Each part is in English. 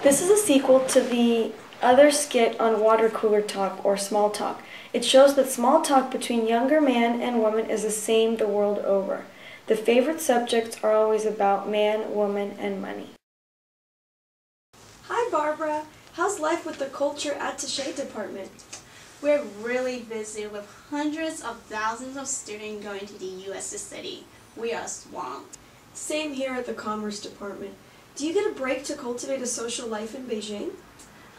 This is a sequel to the other skit on water cooler talk or small talk. It shows that small talk between younger man and woman is the same the world over. The favorite subjects are always about man, woman, and money. Hi Barbara, how's life with the culture attaché department? We're really busy with hundreds of thousands of students going to the U.S. to study. We are swamped. Same here at the Commerce Department. Do you get a break to cultivate a social life in Beijing?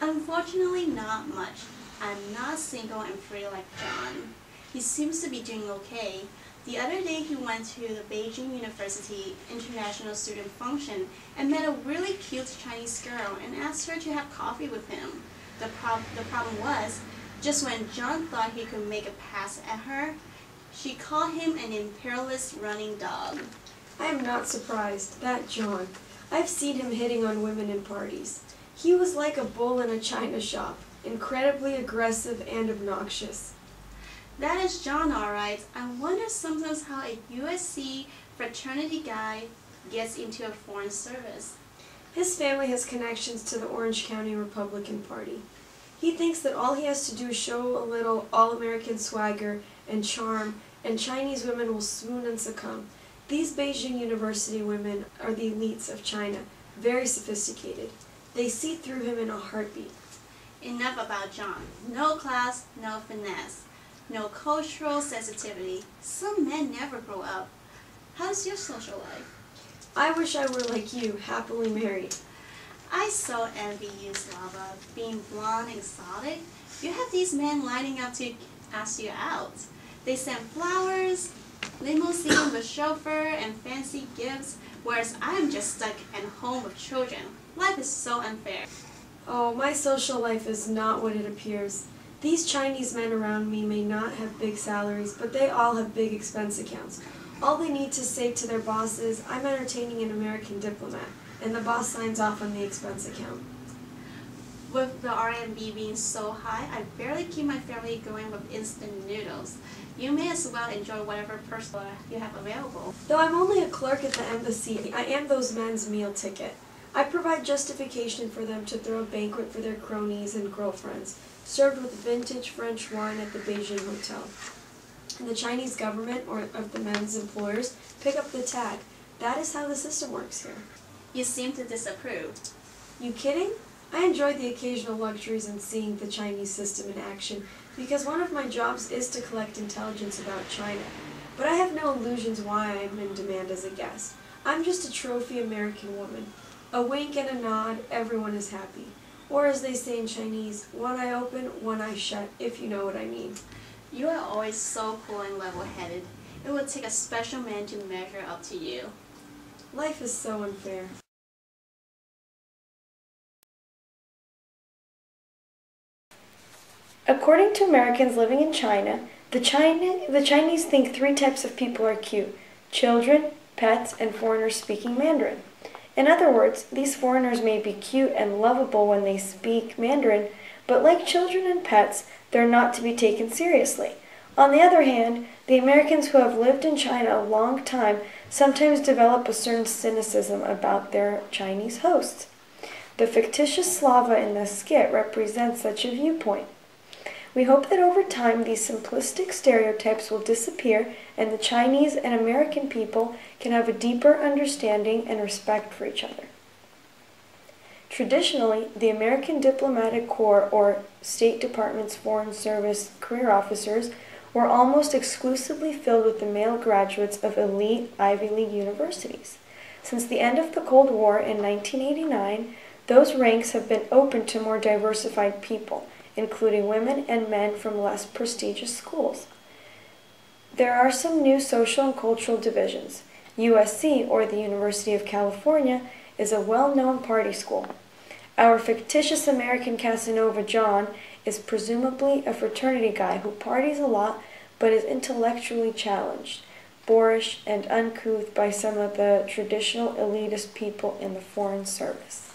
Unfortunately, not much. I'm not single and free like John. He seems to be doing okay. The other day he went to the Beijing University International Student Function and met a really cute Chinese girl and asked her to have coffee with him. The problem was, just when John thought he could make a pass at her, she called him an imperialist running dog. I am not surprised. That John. I've seen him hitting on women in parties. He was like a bull in a china shop, incredibly aggressive and obnoxious. That is John, alright. I wonder sometimes how a USC fraternity guy gets into a foreign service. His family has connections to the Orange County Republican Party. He thinks that all he has to do is show a little all-American swagger and charm, and Chinese women will swoon and succumb. These Beijing University women are the elites of China, very sophisticated. They see through him in a heartbeat. Enough about John. No class, no finesse. No cultural sensitivity. Some men never grow up. How's your social life? I wish I were like you, happily married. I so envy you, Slava. Being blonde and exotic, you have these men lining up to ask you out. They send flowers, limousine with chauffeur, and fancy gifts, whereas I am just stuck at home with children. Life is so unfair. Oh, my social life is not what it appears. These Chinese men around me may not have big salaries, but they all have big expense accounts. All they need to say to their boss is, I'm entertaining an American diplomat, and the boss signs off on the expense account. With the RMB being so high, I barely keep my family going with instant noodles. You may as well enjoy whatever personal you have available. Though I'm only a clerk at the embassy, I am those men's meal ticket. I provide justification for them to throw a banquet for their cronies and girlfriends, served with vintage French wine at the Beijing Hotel. And the Chinese government, or of the men's employers, pick up the tab. That is how the system works here. You seem to disapprove. You kidding? I enjoy the occasional luxuries in seeing the Chinese system in action, because one of my jobs is to collect intelligence about China. But I have no illusions why I am in demand as a guest. I'm just a trophy American woman. A wink and a nod, everyone is happy. Or as they say in Chinese, one eye open, one eye shut, if you know what I mean. You are always so cool and level-headed. It would take a special man to measure up to you. Life is so unfair. According to Americans living in China, the Chinese think three types of people are cute: children, pets, and foreigners speaking Mandarin. In other words, these foreigners may be cute and lovable when they speak Mandarin, but like children and pets, they're not to be taken seriously. On the other hand, the Americans who have lived in China a long time sometimes develop a certain cynicism about their Chinese hosts. The fictitious Slava in this skit represents such a viewpoint. We hope that over time these simplistic stereotypes will disappear and the Chinese and American people can have a deeper understanding and respect for each other. Traditionally, the American Diplomatic Corps, or State Department's Foreign Service career officers, were almost exclusively filled with the male graduates of elite Ivy League universities. Since the end of the Cold War in 1989, those ranks have been open to more diversified people, including women and men from less prestigious schools. There are some new social and cultural divisions. USC, or the University of California, is a well-known party school. Our fictitious American Casanova John is presumably a fraternity guy who parties a lot but is intellectually challenged, boorish, and uncouth by some of the traditional elitist people in the Foreign Service.